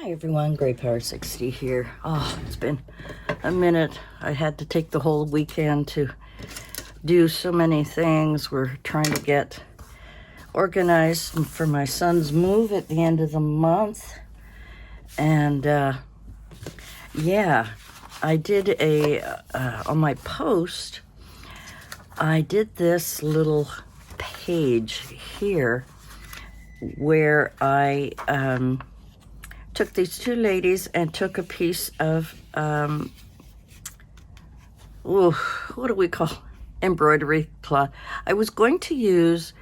Hi everyone, GrayPower60 here. Oh, it's been a minute. I had to take the whole weekend to do so many things. We're trying to get organized for my son's move at the end of the month. And yeah, I did on my post, I did this little page here where I took these two ladies and took a piece of, what do we call embroidery cloth. I was going to use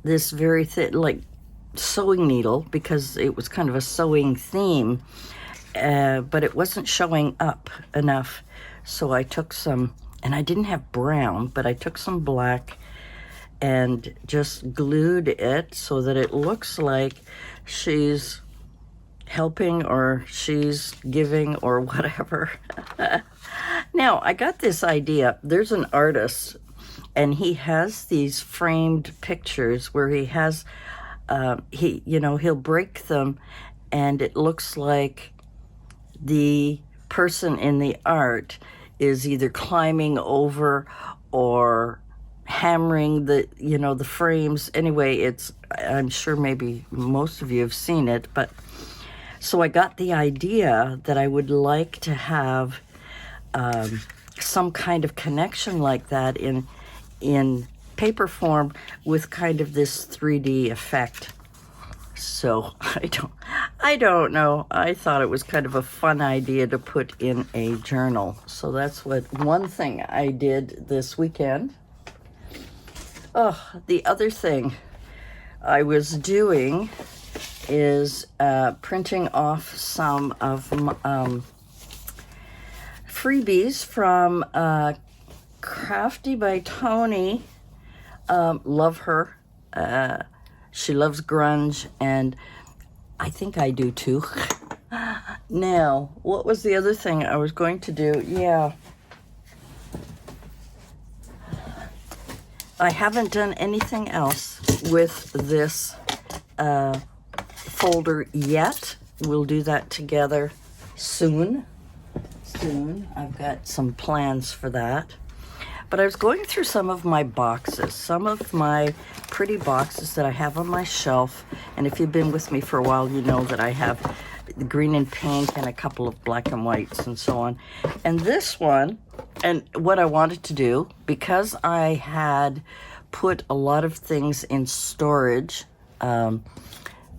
this very thin, like sewing needle, because it was kind of a sewing theme, but it wasn't showing up enough. So I took some, and I didn't have brown, but I took some black and just glued it so that it looks like she's helping or she's giving or whatever. Now, I got this idea. There's an artist, and he has these framed pictures where he has, he'll break them, and it looks like the person in the art is either climbing over or hammering the frames. Anyway, I'm sure maybe most of you have seen it, but so I got the idea that I would like to have some kind of connection like that in paper form with kind of this 3D effect. So I don't know. I thought it was kind of a fun idea to put in a journal. So that's one thing I did this weekend. Oh, the other thing I was doing is printing off some of freebies from Crafty by Tony. Love her. She loves grunge, and I think I do too. Now, what was the other thing I was going to do? Yeah. I haven't done anything else with this folder yet. We'll do that together soon. I've got some plans for that. But I was going through some of my boxes, some of my pretty boxes that I have on my shelf. And if you've been with me for a while, you know that I have the green and pink and a couple of black and whites and so on. And this one, and what I wanted to do, because I had put a lot of things in storage,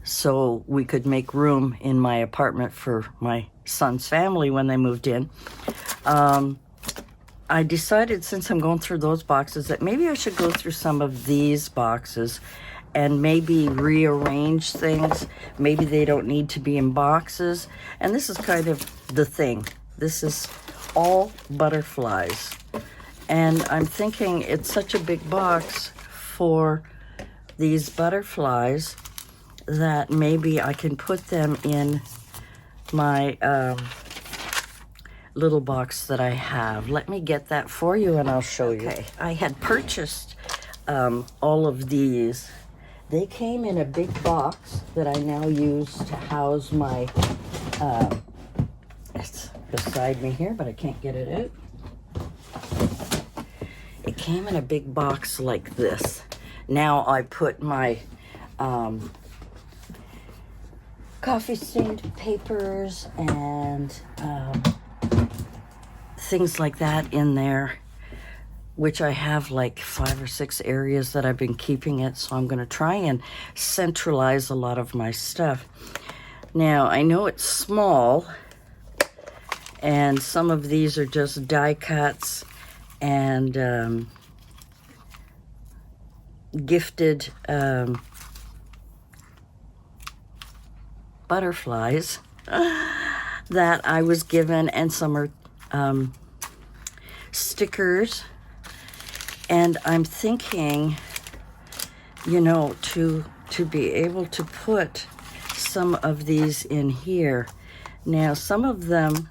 so we could make room in my apartment for my son's family when they moved in, I decided, since I'm going through those boxes, that maybe I should go through some of these boxes and maybe rearrange things. Maybe they don't need to be in boxes. And this is kind of the thing. This is all butterflies. And I'm thinking it's such a big box for these butterflies that maybe I can put them in my little box that I have. Let me get that for you and I'll show you. Okay. I had purchased all of these. They came in a big box that I now use to house my, it's beside me here, but I can't get it out. It came in a big box like this. Now I put my coffee stained papers and things like that in there, which I have like 5 or 6 areas that I've been keeping it. So I'm going to try and centralize a lot of my stuff. Now, I know it's small, and some of these are just die cuts and gifted butterflies that I was given, and some are stickers. And I'm thinking, to be able to put some of these in here. Now, some of them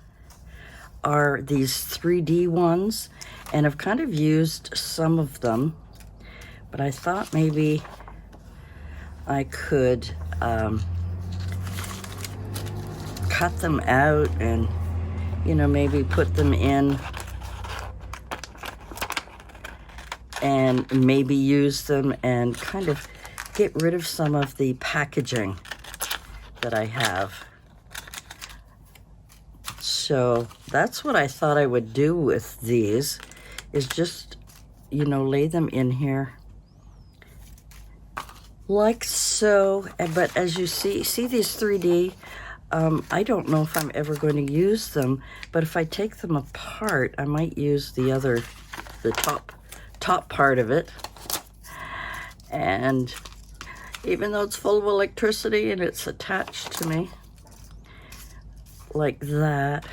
are these 3D ones, and I've kind of used some of them, but I thought maybe I could cut them out and, you know, maybe put them in and maybe use them and kind of get rid of some of the packaging that I have. So that's what I thought I would do with these, is just, you know, lay them in here like so. But as you see these 3D, I don't know if I'm ever going to use them, but if I take them apart, I might use the top part of it. And even though it's full of electricity and it's attached to me like that,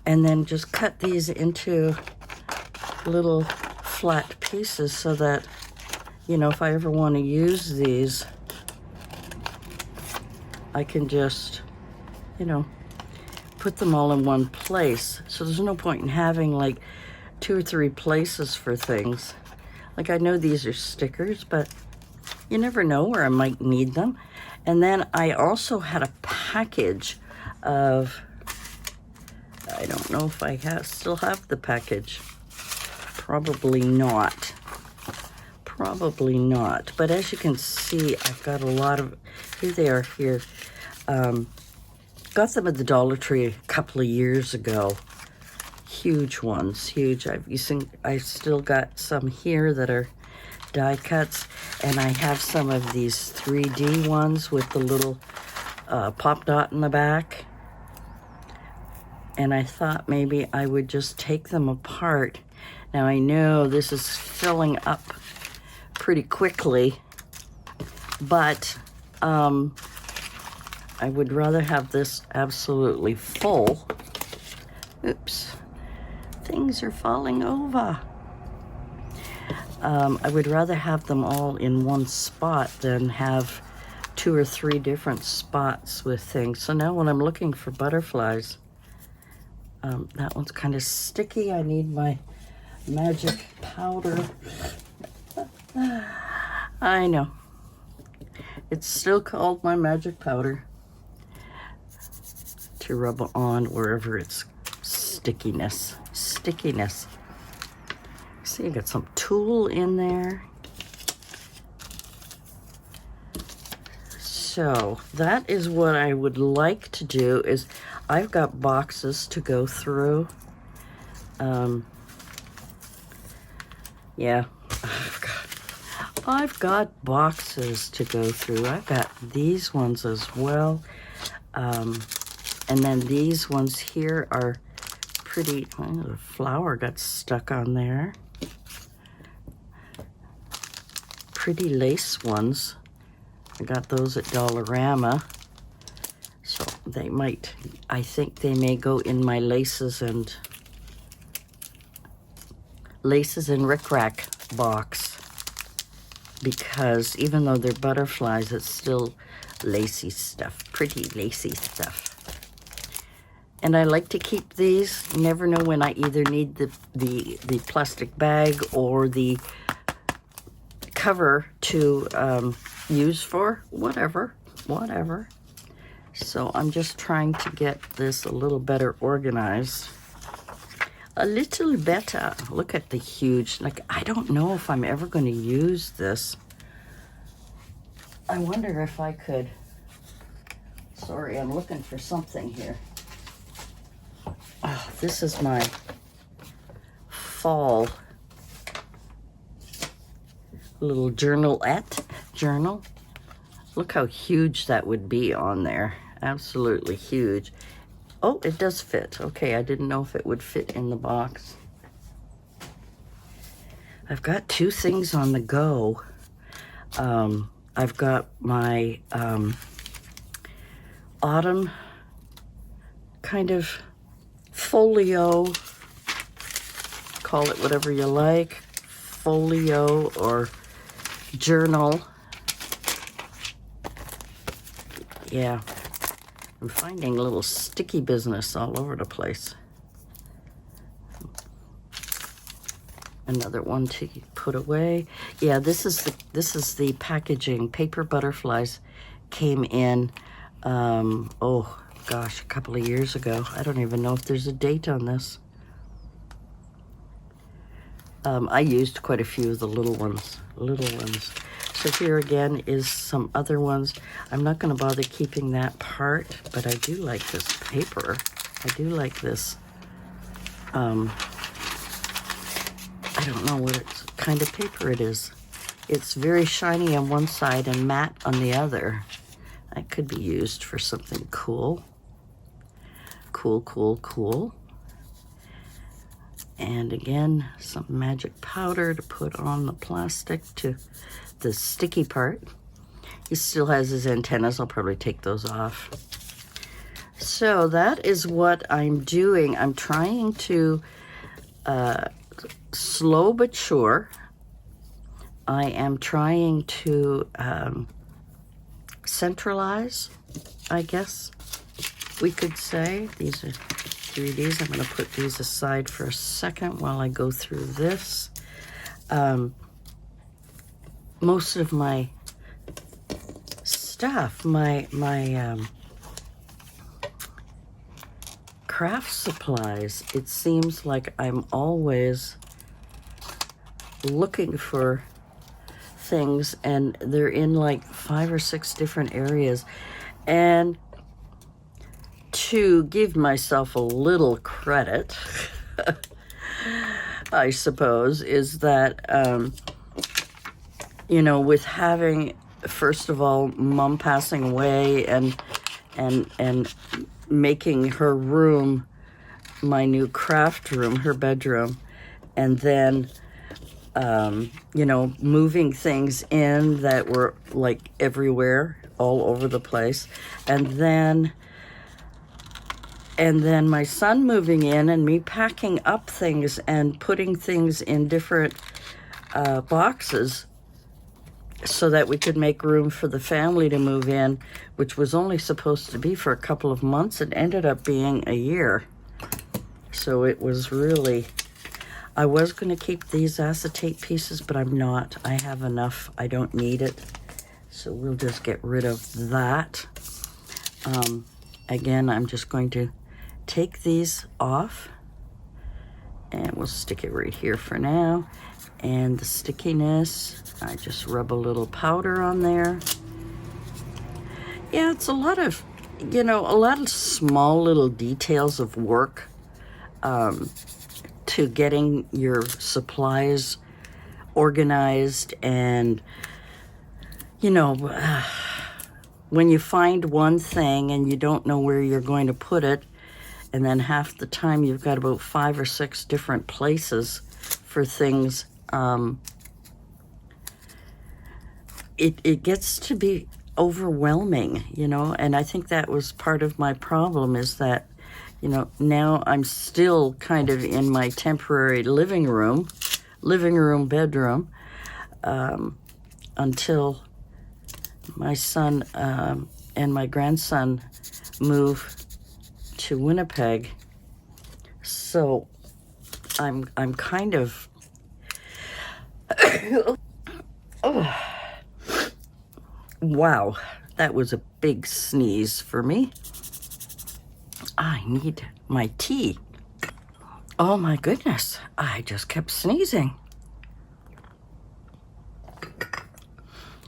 and then just cut these into little flat pieces so that, you know, if I ever want to use these, I can just, you know, put them all in one place. So there's no point in having like 2 or 3 places for things. Like, I know these are stickers, but you never know where I might need them. And then I also had a package of, I don't know if I still have the package. Probably not. Probably not. But as you can see, I've got a lot of, here they are here. Got them at the Dollar Tree a couple of years ago. Huge ones, huge. I still got some here that are die cuts, and I have some of these 3D ones with the little pop dot in the back. And I thought maybe I would just take them apart. Now I know this is filling up pretty quickly, but I would rather have this absolutely full. Oops, things are falling over. I would rather have them all in one spot than have 2 or 3 different spots with things. So now when I'm looking for butterflies, that one's kind of sticky. I need my magic powder. I know. It's still called my magic powder to rub on wherever it's stickiness. See, I got some tulle in there. So that is what I would like to do. Is I've got boxes to go through. Yeah, I've got boxes to go through. I've got these ones as well. And then these ones here are pretty, oh, the flower got stuck on there. Pretty lace ones. I got those at Dollarama. So they might, I think they may go in my laces and rickrack box, because even though they're butterflies, it's still lacy stuff, pretty lacy stuff. And I like to keep these. You never know when I either need the plastic bag or the cover to use for whatever. So I'm just trying to get this a little better organized. A little better. Look at the huge, like, I don't know if I'm ever going to use this. I wonder if I could, sorry, I'm looking for something here. Oh, this is my fall little journal. Look how huge that would be on there. Absolutely huge. Oh, it does fit. Okay, I didn't know if it would fit in the box. I've got 2 things on the go. I've got my autumn kind of folio, call it whatever you like, folio or journal. Yeah, I'm finding a little sticky business all over the place. Another one to put away. Yeah, this is the packaging. Paper butterflies came in, oh, gosh, a couple of years ago. I don't even know if there's a date on this. I used quite a few of the little ones. So here again is some other ones. I'm not going to bother keeping that part, but I do like this paper. I do like this. I don't know what kind of paper it is. It's very shiny on one side and matte on the other. That could be used for something cool. Cool. And again, some magic powder to put on the plastic to the sticky part. He still has his antennas. I'll probably take those off. So that is what I'm doing. I'm trying to, slow but sure, I am trying to centralize, I guess we could say. These are 3Ds. I'm going to put these aside for a second while I go through this. Most of my stuff, my craft supplies, it seems like I'm always looking for things, and they're in like 5 or 6 different areas. And to give myself a little credit, I suppose, is that, you know, with having, first of all, Mom passing away and making her room my new craft room, her bedroom, and then, you know, moving things in that were like everywhere, all over the place, and then my son moving in and me packing up things and putting things in different boxes so that we could make room for the family to move in, which was only supposed to be for a couple of months. It ended up being a year. So it was really, I was going to keep these acetate pieces, but I'm not. I have enough. I don't need it. So we'll just get rid of that. Again, I'm just going to take these off, and we'll stick it right here for now. And the stickiness, I just rub a little powder on there. Yeah, it's a lot of, you know, a lot of small little details of work to getting your supplies organized. And, you know, when you find one thing and you don't know where you're going to put it, and then half the time you've got about 5 or 6 different places for things, it gets to be overwhelming, you know. And I think that was part of my problem, is that, you know, now I'm still kind of in my temporary living room, bedroom, until my son and my grandson move to Winnipeg. So I'm kind of oh, wow, that was a big sneeze for me. I need my tea. Oh my goodness, I just kept sneezing.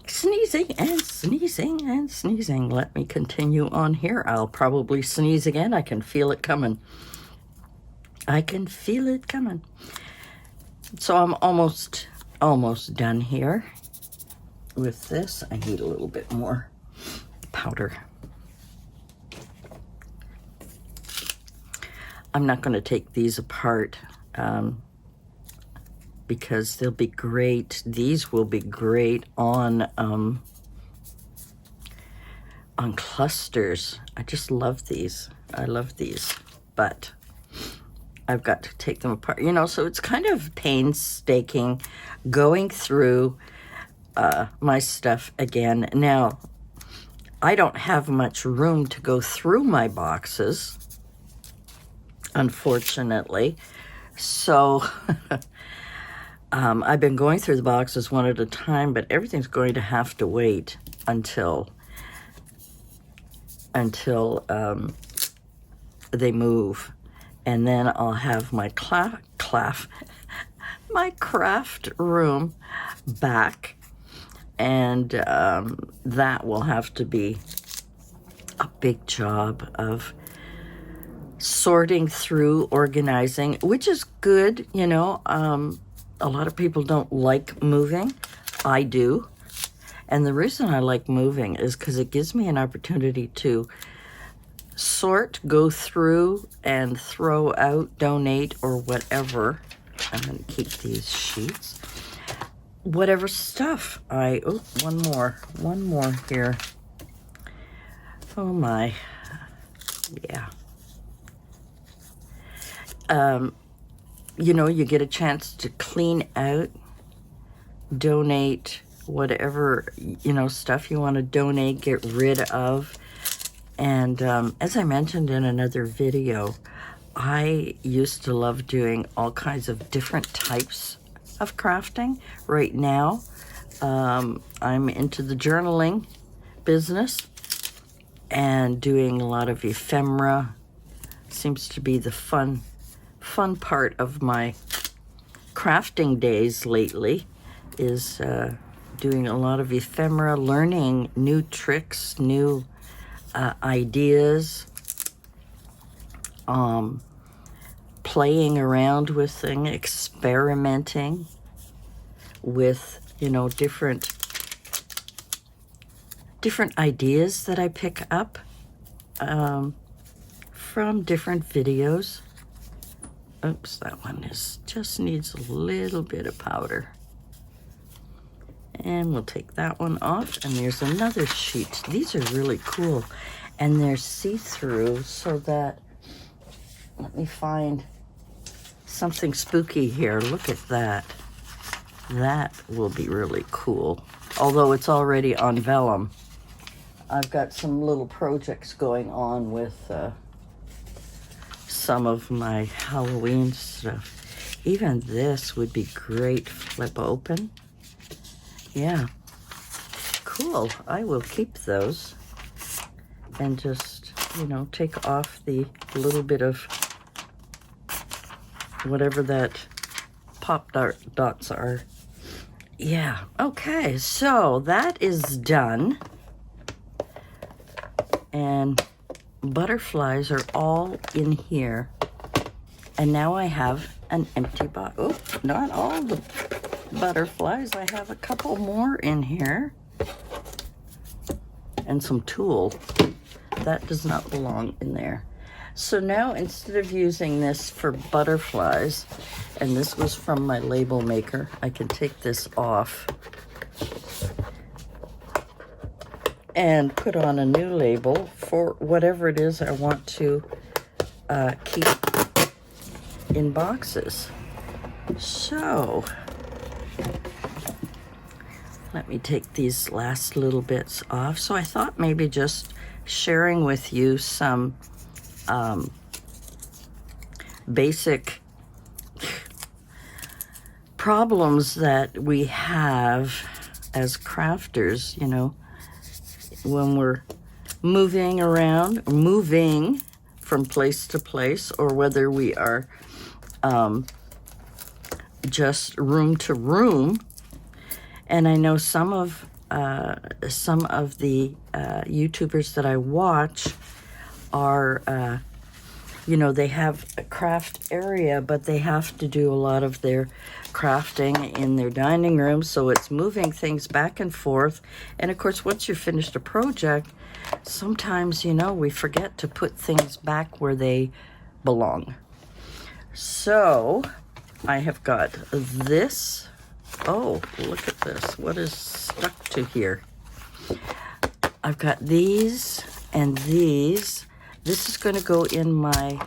Sneezing and sneezing and sneezing. Let me continue on here. I'll probably sneeze again. I can feel it coming. I can feel it coming. So I'm almost done here with this. I need a little bit more powder. I'm not going to take these apart because they'll be great. These will be great on clusters. I just love these. I love these, but I've got to take them apart, you know. So it's kind of painstaking going through my stuff again. Now, I don't have much room to go through my boxes, unfortunately. So I've been going through the boxes one at a time, but everything's going to have to wait until they move. And then I'll have my my craft room back, and that will have to be a big job of sorting through, organizing, which is good, you know. A lot of people don't like moving. I do. And the reason I like moving is because it gives me an opportunity to sort, go through, and throw out, donate, or whatever. I'm going to keep these sheets. Whatever stuff oh, one more here. Oh my, yeah. You know, you get a chance to clean out, donate, whatever, you know, stuff you want to donate, get rid of. And as I mentioned in another video, I used to love doing all kinds of different types of crafting. Right now, I'm into the journaling business and doing a lot of ephemera. Seems to be the fun part of my crafting days lately, is doing a lot of ephemera, learning new tricks, new ideas, playing around with things, experimenting with, you know, different ideas that I pick up from different videos. Oops, that one just needs a little bit of powder. And we'll take that one off. And there's another sheet. These are really cool. And they're see-through, so that, let me find something spooky here. Look at that. That will be really cool. Although it's already on vellum. I've got some little projects going on with some of my Halloween stuff. Even this would be great. Flip open. Yeah. Cool. I will keep those and just, you know, take off the little bit of whatever that pop dots are. Yeah. Okay. So that is done. And butterflies are all in here. And now I have an empty box. Oh, not all the butterflies. I have a couple more in here. And some tulle. That does not belong in there. So now, instead of using this for butterflies, and this was from my label maker, I can take this off and put on a new label for whatever it is I want to keep in boxes. So let me take these last little bits off. So I thought maybe just sharing with you some basic problems that we have as crafters, you know, when we're moving around, moving from place to place, or whether we are just room to room. And I know some of the YouTubers that I watch are, you know, they have a craft area, but they have to do a lot of their crafting in their dining room, so it's moving things back and forth. And of course, once you've finished a project, sometimes, you know, we forget to put things back where they belong. So I have got this. Oh, look at this. What is stuck to here? I've got these and these. This is going to go in my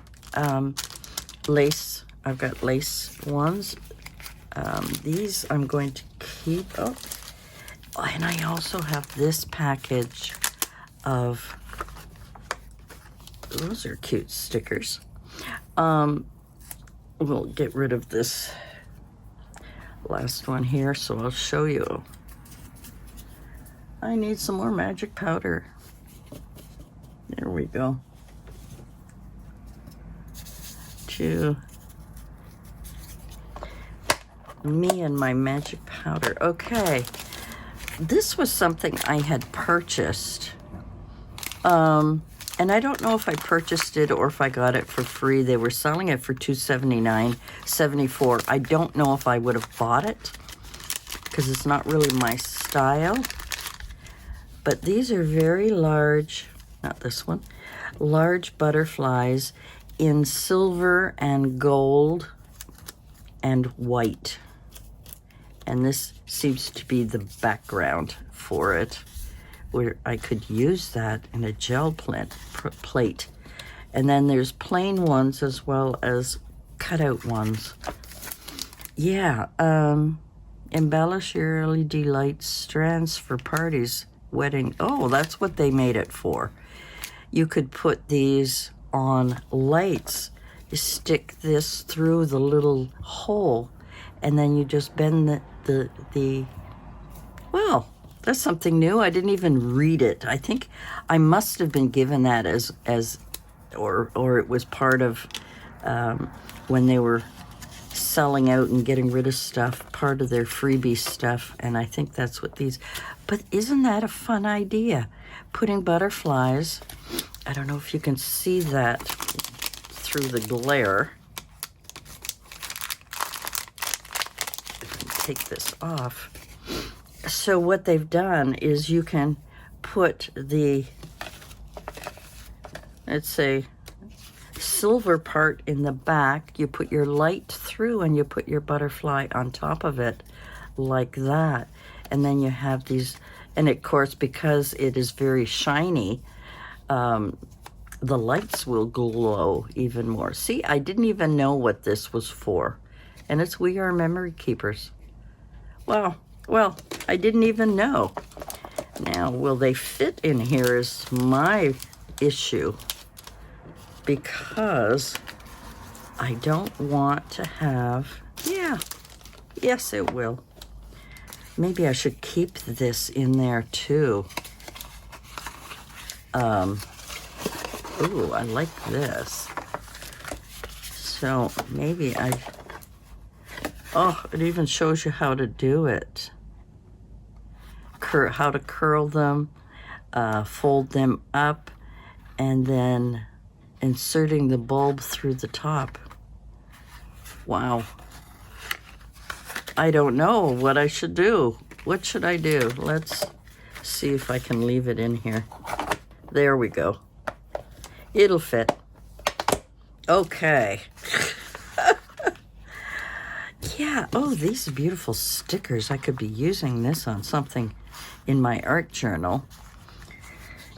lace. I've got lace ones. These I'm going to keep. Oh, and I also have this package of, those are cute stickers. We'll get rid of this last one here, so I'll show you. I need some more magic powder. There we go. to me and my magic powder. Okay, this was something I had purchased. And I don't know if I purchased it or if I got it for free. They were selling it for $279.74. I don't know if I would have bought it because it's not really my style. But these are very large, not this one, large butterflies in silver and gold and white. And this seems to be the background for it, where I could use that in a gel plate. And then there's plain ones as well as cutout ones. Yeah, embellish your LED lights, strands for parties, wedding. Oh, that's what they made it for. You could put these on lights. You stick this through the little hole, and then you just bend the well, that's something new. I didn't even read it. I think I must have been given that or it was part of when they were selling out and getting rid of stuff, part of their freebie stuff, and I think that's what these. But isn't that a fun idea? Putting butterflies. I don't know if you can see that through the glare. Take this off. So what they've done is you can put the, let's say, silver part in the back. You put your light through and you put your butterfly on top of it like that. And then you have these, and of course, because it is very shiny, the lights will glow even more. See, I didn't even know what this was for. And it's We Are Memory Keepers. Wow. Well, I didn't even know. Now, will they fit in here is my issue, because I don't want to have, yeah, yes it will. Maybe I should keep this in there too. Ooh, I like this. So maybe oh, it even shows you how to do it. How to curl them, fold them up, and then inserting the bulb through the top. Wow. I don't know what I should do. What should I do? Let's see if I can leave it in here. There we go. It'll fit. Okay. Yeah, oh, these beautiful stickers. I could be using this on something in my art journal.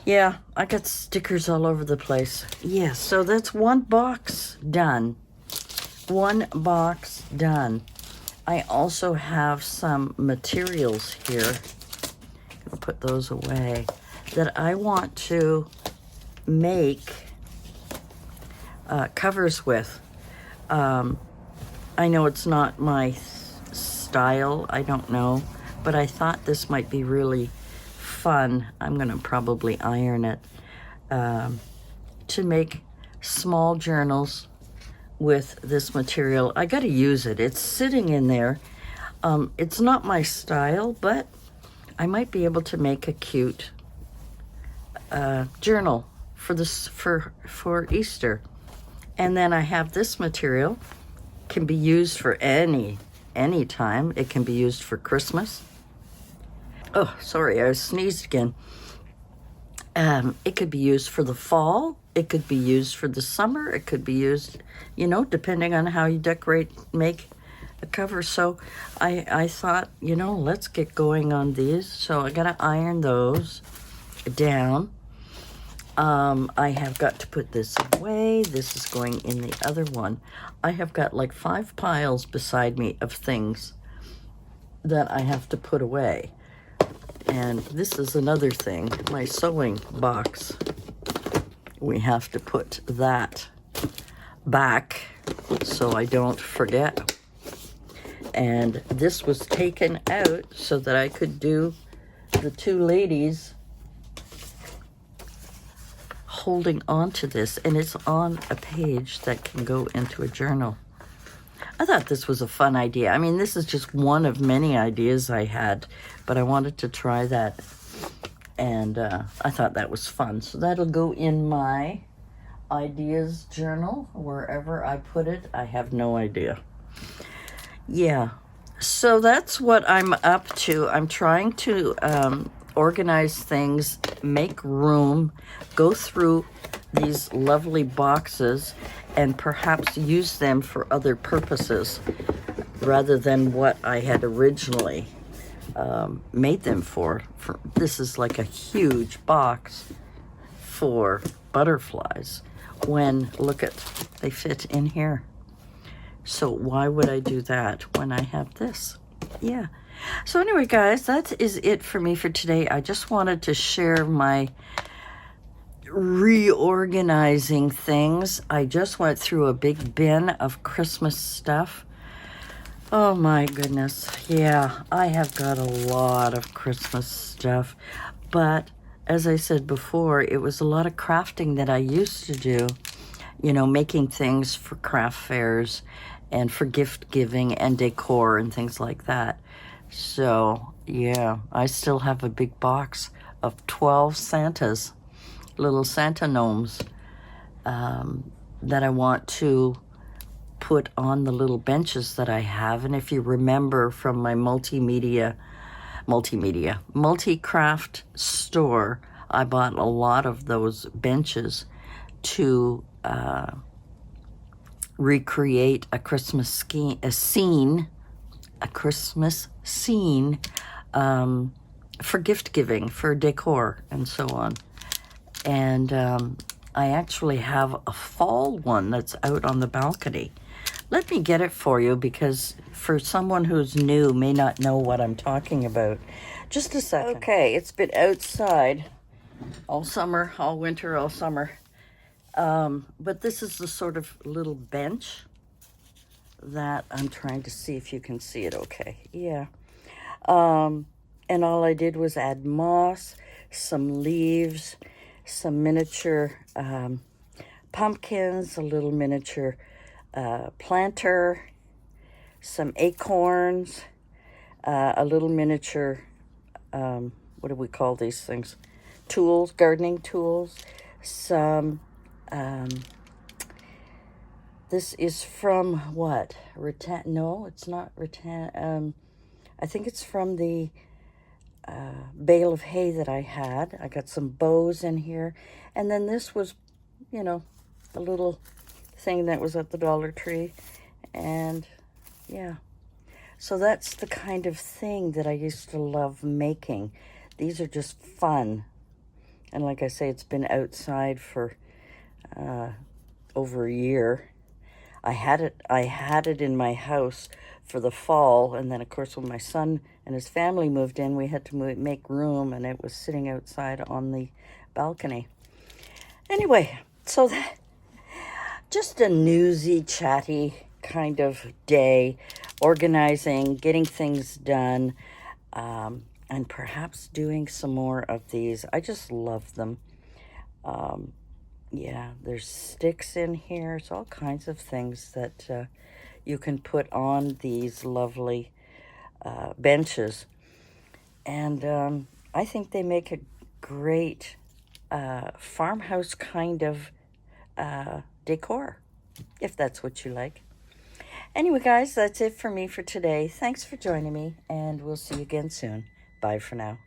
Yeah, I got stickers all over the place. Yeah, so that's one box done. One box done. I also have some materials here. I'll put those away. That I want to make covers with. I know it's not my style, I don't know, but I thought this might be really fun. I'm gonna probably iron it to make small journals with this material. I gotta use it. It's sitting in there. It's not my style, but I might be able to make a cute journal for this for Easter. And then I have this material. Can be used for any time. It can be used for Christmas. Oh, sorry, I sneezed again. It could be used for the fall. It could be used for the summer. It could be used, you know, depending on how you make a cover. So I thought, you know, let's get going on these. So I gotta iron those down. I have got to put this away. This is going in the other one. I have got like 5 piles beside me of things that I have to put away. And this is another thing, my sewing box. We have to put that back so I don't forget. And this was taken out so that I could do the 2 ladies holding on to this, and it's on a page that can go into a journal. I thought this was a fun idea. I mean, this is just one of many ideas I had, but I wanted to try that, and I thought that was fun. So that'll go in my ideas journal, wherever I put it. I have no idea. Yeah, so that's what I'm up to. I'm trying to organize things, make room, go through these lovely boxes, and perhaps use them for other purposes rather than what I had originally made them for. This is like a huge box for butterflies when, look at, they fit in here. So why would I do that when I have this? Yeah. So anyway, guys, that is it for me for today. I just wanted to share my reorganizing things. I just went through a big bin of Christmas stuff. Oh my goodness. Yeah, I have got a lot of Christmas stuff. But as I said before, it was a lot of crafting that I used to do. You know, making things for craft fairs and for gift giving and decor and things like that. So, yeah, I still have a big box of 12 Santas, little Santa gnomes, that I want to put on the little benches that I have. And if you remember from my multi-craft store, I bought a lot of those benches to recreate a Christmas scene for gift giving, for decor, and so on. And I actually have a fall one that's out on the balcony. Let me get it for you, because for someone who's new, may not know what I'm talking about. Just a second. Okay, it's been outside all summer, all winter, all summer. But this is the sort of little bench that I'm trying to see if you can see it okay. Yeah. And all I did was add moss, some leaves, some miniature pumpkins, a little miniature planter, some acorns, a little miniature, what do we call these things? Tools, gardening tools, some, this is from what? No, it's not rattan. I think it's from the bale of hay that I had. I got some bows in here. And then this was, you know, a little thing that was at the Dollar Tree. And yeah, so that's the kind of thing that I used to love making. These are just fun. And like I say, it's been outside for over a year. I had it in my house for the fall, and then of course when my son and his family moved in, we had to make room, and it was sitting outside on the balcony. Anyway, so that, just a newsy, chatty kind of day, organizing, getting things done, and perhaps doing some more of these. I just love them. Yeah, there's sticks in here. There's all kinds of things that you can put on these lovely benches. And I think they make a great farmhouse kind of decor, if that's what you like. Anyway, guys, that's it for me for today. Thanks for joining me, and we'll see you again soon. Bye for now.